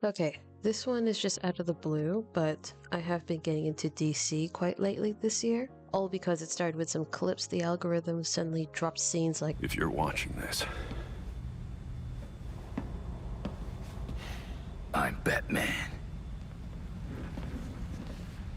Okay, this one is just out of the blue, but I have been getting into DC quite lately this year. All because it started with some clips the algorithm suddenly dropped scenes like, if you're watching this, I'm Batman.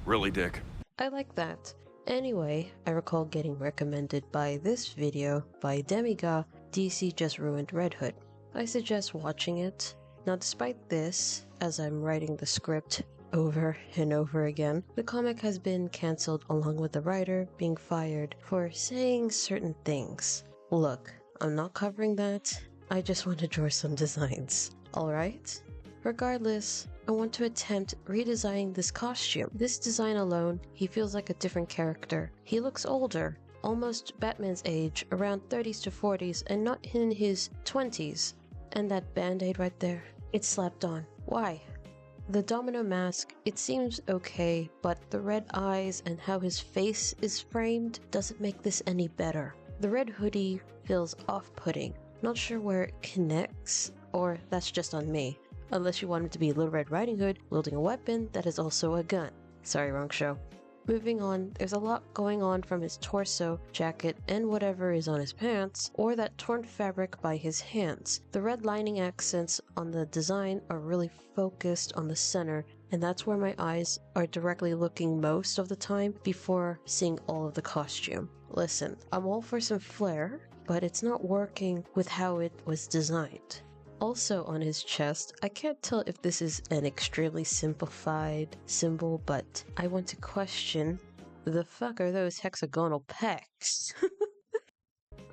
Really, Dick? I like that. Anyway, I recall getting recommended by this video by Demiga, DC Just Ruined Red Hood. I suggest watching it. Now despite this, as I'm writing the script over and over again, the comic has been cancelled along with the writer being fired for saying certain things. Look, I'm not covering that, I just want to draw some designs, alright? Regardless, I want to attempt redesigning this costume. This design alone, he feels like a different character. He looks older, almost Batman's age, around 30s to 40s and not in his 20s. And that band-aid right there, it's slapped on. Why? The domino mask, it seems okay, but the red eyes and how his face is framed doesn't make this any better. The red hoodie feels off-putting. Not sure where it connects, or that's just on me. Unless you want him to be Little Red Riding Hood wielding a weapon that is also a gun. Sorry, wrong show. Moving on, there's a lot going on from his torso, jacket, and whatever is on his pants, or that torn fabric by his hands. The red lining accents on the design are really focused on the center, and that's where my eyes are directly looking most of the time before seeing all of the costume. Listen, I'm all for some flair, but it's not working with how it was designed. Also on his chest, I can't tell if this is an extremely simplified symbol, but I want to question, the fuck are those hexagonal pecs?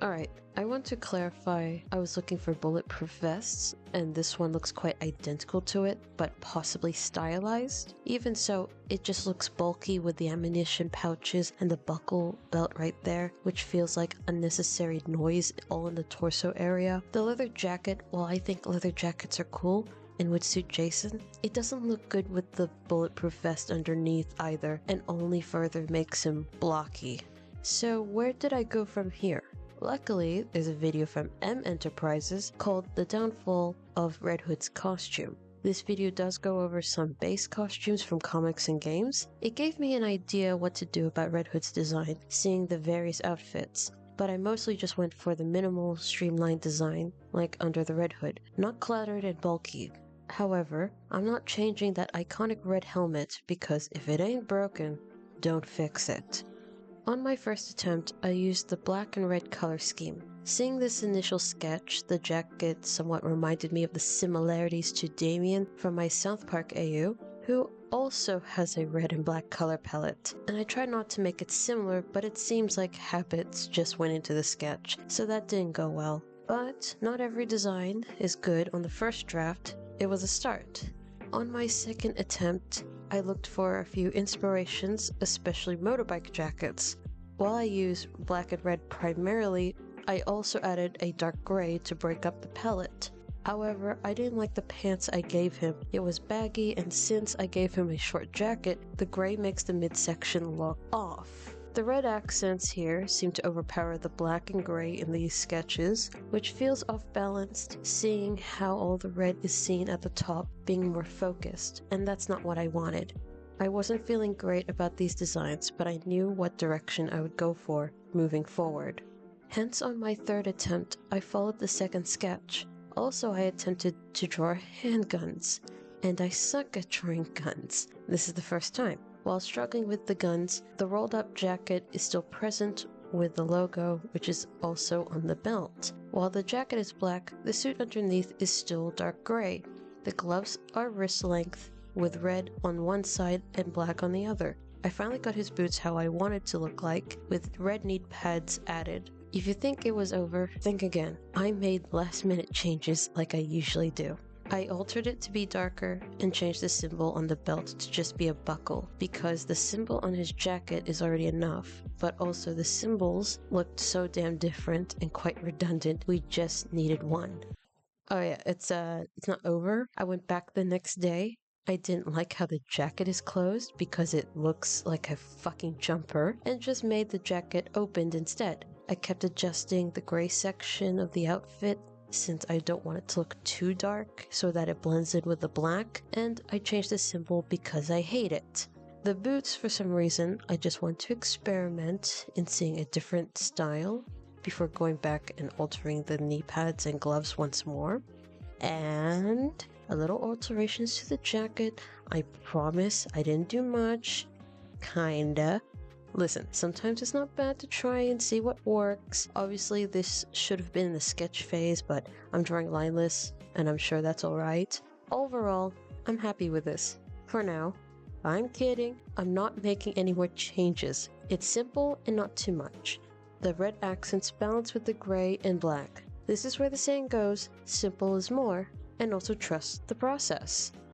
Alright, I want to clarify, I was looking for bulletproof vests, and this one looks quite identical to it, but possibly stylized. Even so, it just looks bulky with the ammunition pouches and the buckle belt right there, which feels like unnecessary noise all in the torso area. The leather jacket, while I think leather jackets are cool and would suit Jason, it doesn't look good with the bulletproof vest underneath either, and only further makes him blocky. So where did I go from here? Luckily, there's a video from M Enterprises called The Downfall of Red Hood's Costume. This video does go over some base costumes from comics and games. It gave me an idea what to do about Red Hood's design, seeing the various outfits, but I mostly just went for the minimal, streamlined design, like under the Red Hood, not cluttered and bulky. However, I'm not changing that iconic red helmet because if it ain't broken, don't fix it. On my first attempt, I used the black and red color scheme. Seeing this initial sketch, the jacket somewhat reminded me of the similarities to Damien from my South Park AU, who also has a red and black color palette. And I tried not to make it similar, but it seems like habits just went into the sketch, so that didn't go well. But not every design is good on the first draft. It was a start. On my second attempt, I looked for a few inspirations, especially motorbike jackets. While I use black and red primarily, I also added a dark gray to break up the palette. However, I didn't like the pants I gave him. It was baggy, and since I gave him a short jacket, the gray makes the midsection look off. The red accents here seem to overpower the black and gray in these sketches, which feels off-balanced, seeing how all the red is seen at the top being more focused, and that's not what I wanted. I wasn't feeling great about these designs, but I knew what direction I would go for moving forward. Hence on my third attempt, I followed the second sketch. Also, I attempted to draw handguns, and I suck at drawing guns. This is the first time. While struggling with the guns, the rolled up jacket is still present with the logo, which is also on the belt. While the jacket is black, the suit underneath is still dark gray. The gloves are wrist length, with red on one side and black on the other. I finally got his boots how I wanted to look like, with red knee pads added. If you think it was over, think again. I made last minute changes like I usually do. I altered it to be darker and changed the symbol on the belt to just be a buckle because the symbol on his jacket is already enough, but also the symbols looked so damn different and quite redundant, we just needed one. Oh yeah, it's not over. I went back the next day. I didn't like how the jacket is closed because it looks like a fucking jumper and just made the jacket opened instead. I kept adjusting the gray section of the outfit since I don't want it to look too dark so that it blends in with the black, and I changed the symbol because I hate it. The boots, for some reason, I just want to experiment in seeing a different style before going back and altering the knee pads and gloves once more. And a little alterations to the jacket. I promise I didn't do much. Kinda. Listen, sometimes it's not bad to try and see what works. Obviously, this should have been in the sketch phase, but I'm drawing lineless, and I'm sure that's alright. Overall, I'm happy with this. For now. I'm kidding. I'm not making any more changes. It's simple and not too much. The red accents balance with the gray and black. This is where the saying goes, simple is more, and also trust the process.